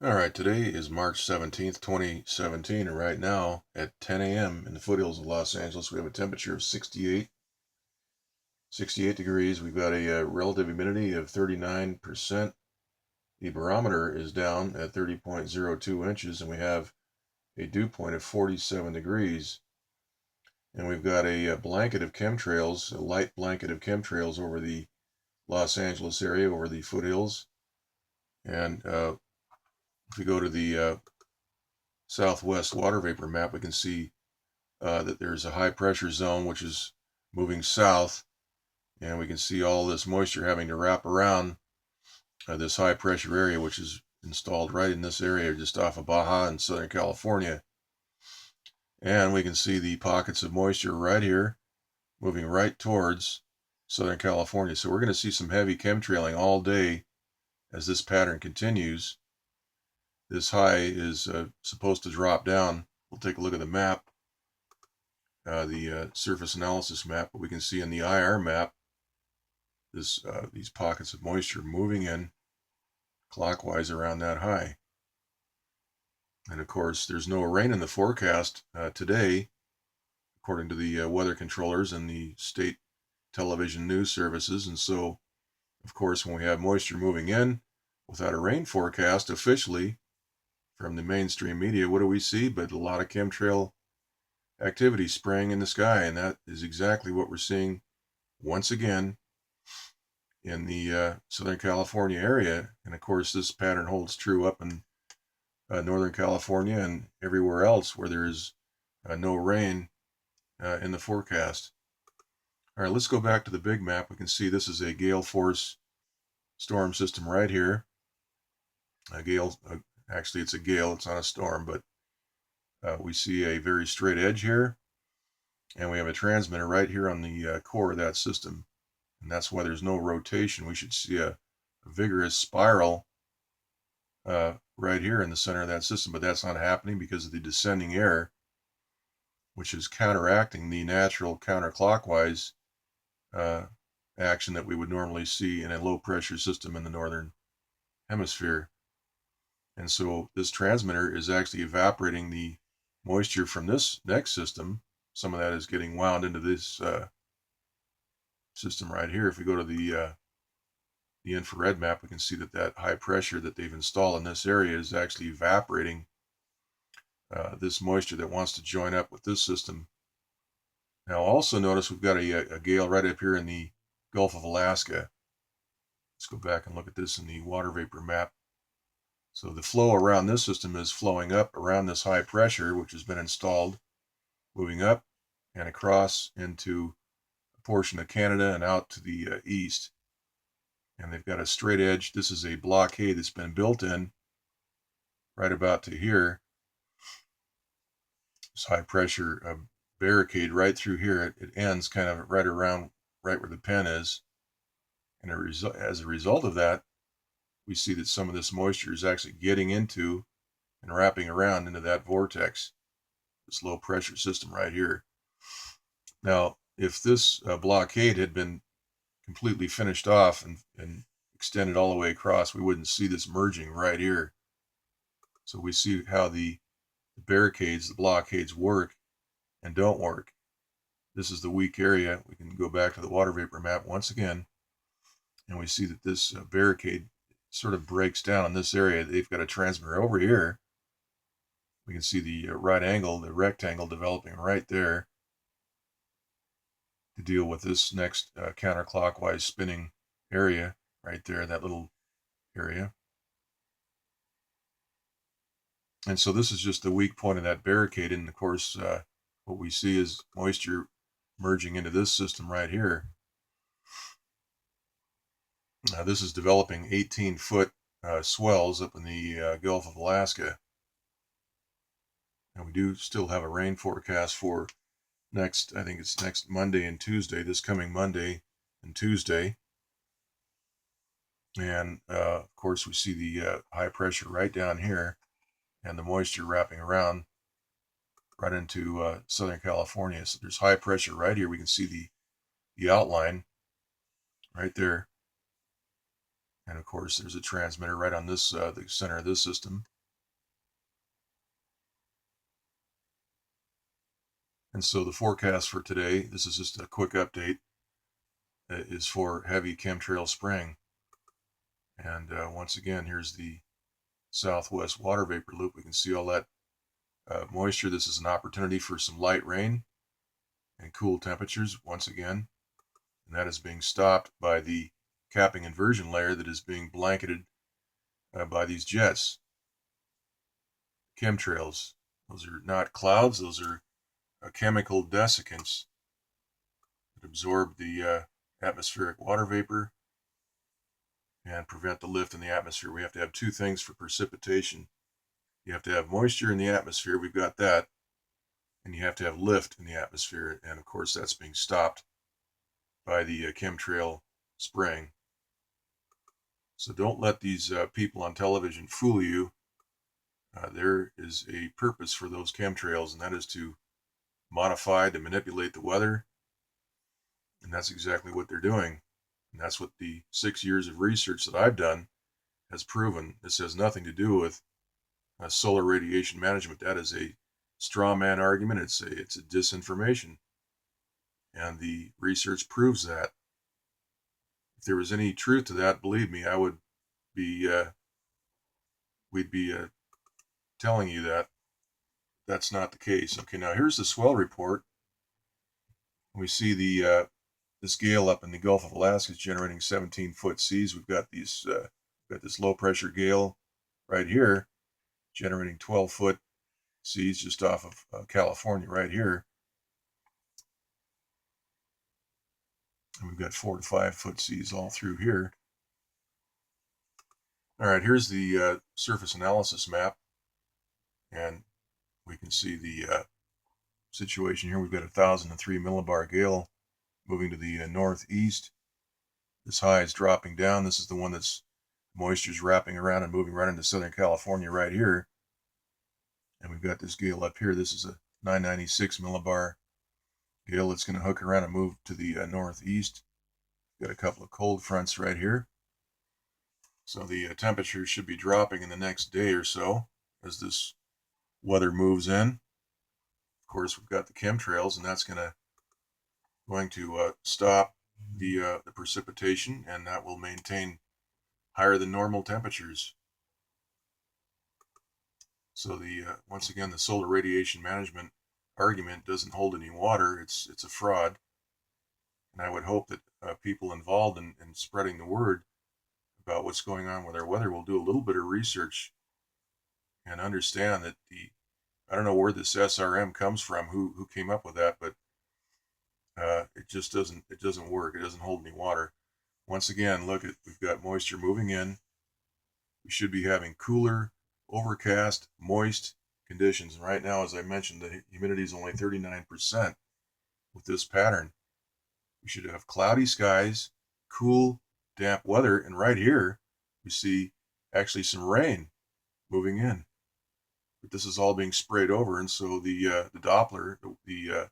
All right, today is March 17th, 2017, and right now at 10 a.m. in the foothills of Los Angeles, we have a temperature of 68 degrees. We've got a relative humidity of 39%. The barometer is down at 30.02 inches, and we have a dew point of 47 degrees. And we've got a blanket of chemtrails, a light blanket of chemtrails over the Los Angeles area, over the foothills. And if we go to the southwest water vapor map, we can see that there's a high pressure zone which is moving south, and we can see all this moisture having to wrap around this high pressure area, which is installed right in this area just off of Baja in Southern California. And we can see the pockets of moisture right here moving right towards Southern California. So we're going to see some heavy chemtrailing all day as this pattern continues. This high is supposed to drop down. We'll take a look at the map, the surface analysis map, but we can see in the IR map these pockets of moisture moving in clockwise around that high. And of course, there's no rain in the forecast today, according to the weather controllers and the state television news services. And so, of course, when we have moisture moving in without a rain forecast officially from the mainstream media, what do we see? But a lot of chemtrail activity spraying in the sky, and that is exactly what we're seeing once again in the Southern California area. And of course, this pattern holds true up in Northern California and everywhere else where there is no rain in the forecast. All right, let's go back to the big map. We can see this is a gale force storm system right here. A gale, actually it's a gale, it's not a storm, but we see a very straight edge here, and we have a transmitter right here on the core of that system. And that's why there's no rotation. We should see a vigorous spiral right here in the center of that system, but that's not happening because of the descending air, which is counteracting the natural counterclockwise action that we would normally see in a low pressure system in the northern hemisphere. And so this transmitter is actually evaporating the moisture from this next system. Some of that is getting wound into this system right here. If we go to the infrared map, we can see that high pressure that they've installed in this area is actually evaporating this moisture that wants to join up with this system. Now also notice we've got a gale right up here in the Gulf of Alaska. Let's go back and look at this in the water vapor map. So the flow around this system is flowing up around this high pressure, which has been installed, moving up and across into a portion of Canada and out to the east. And they've got a straight edge. This is a blockade that's been built in right about to here. This high pressure barricade right through here. It ends kind of right around right where the pen is. And as a result of that, we see that some of this moisture is actually getting into and wrapping around into that vortex, this low pressure system right here. Now, if this blockade had been completely finished off and extended all the way across, we wouldn't see this merging right here. So we see how the barricades, the blockades work and don't work. This is the weak area. We can go back to the water vapor map once again, and we see that this barricade sort of breaks down in this area. They've got a transmitter over here. We can see the right angle, the rectangle developing right there to deal with this next counterclockwise spinning area right there, that little area. And so this is just the weak point of that barricade. And of course, what we see is moisture merging into this system right here. This is developing 18-foot swells up in the Gulf of Alaska. And we do still have a rain forecast for I think it's next Monday and Tuesday, this coming Monday and Tuesday. And of course, we see the high pressure right down here and the moisture wrapping around right into Southern California. So there's high pressure right here. We can see the outline right there. And of course, there's a transmitter right on this, the center of this system. And so the forecast for today, this is just a quick update, is for heavy chemtrail spraying. And once again, here's the southwest water vapor loop. We can see all that moisture. This is an opportunity for some light rain and cool temperatures once again. And that is being stopped by the capping inversion layer that is being blanketed by these jets. Chemtrails. Those are not clouds. Those are chemical desiccants that absorb the atmospheric water vapor and prevent the lift in the atmosphere. We have to have two things for precipitation. You have to have moisture in the atmosphere. We've got that. And you have to have lift in the atmosphere. And of course, that's being stopped by the chemtrail spraying. So don't let these people on television fool you. There is a purpose for those chemtrails, and that is to modify, to manipulate the weather. And that's exactly what they're doing. And that's what the 6 years of research that I've done has proven. This has nothing to do with solar radiation management. That is a straw man argument. It's a disinformation. And the research proves that. If there was any truth to that, believe me, I would be, we'd be telling you that that's not the case. Okay, now here's the Swell report. We see the this gale up in the Gulf of Alaska is generating 17-foot seas. We've got these got this low pressure gale right here generating 12-foot seas just off of California right here. And we've got 4 to 5 foot seas all through here. All right, here's the surface analysis map. And we can see the situation here. We've got 1,003 millibar gale moving to the northeast. This high is dropping down. This is the one that's moisture's wrapping around and moving right into Southern California right here. And we've got this gale up here. This is a 996 millibar gale that's going to hook around and move to the northeast. We've got a couple of cold fronts right here. So the temperature should be dropping in the next day or so as this weather moves in. Of course, we've got the chemtrails, and that's going to stop the precipitation, and that will maintain higher than normal temperatures. So the once again, the solar radiation management argument doesn't hold any water. It's a fraud. And I would hope that people involved in spreading the word about what's going on with our weather will do a little bit of research and understand that I don't know where this SRM comes from, who came up with that, but it just doesn't work. It doesn't hold any water. Once again, look, we've got moisture moving in. We should be having cooler, overcast, moist conditions. And right now, as I mentioned, the humidity is only 39% with this pattern. We should have cloudy skies, cool, damp weather, and right here we see actually some rain moving in. But this is all being sprayed over, and so the Doppler, the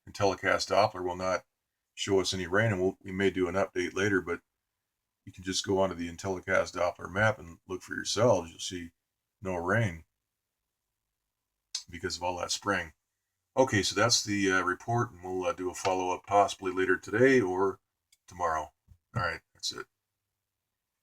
IntelliCast Doppler, will not show us any rain, and we may do an update later, but you can just go onto the IntelliCast Doppler map and look for yourselves. You'll see no rain because of all that spraying. Okay, so that's the report, and we'll do a follow-up possibly later today or tomorrow. All right, that's it.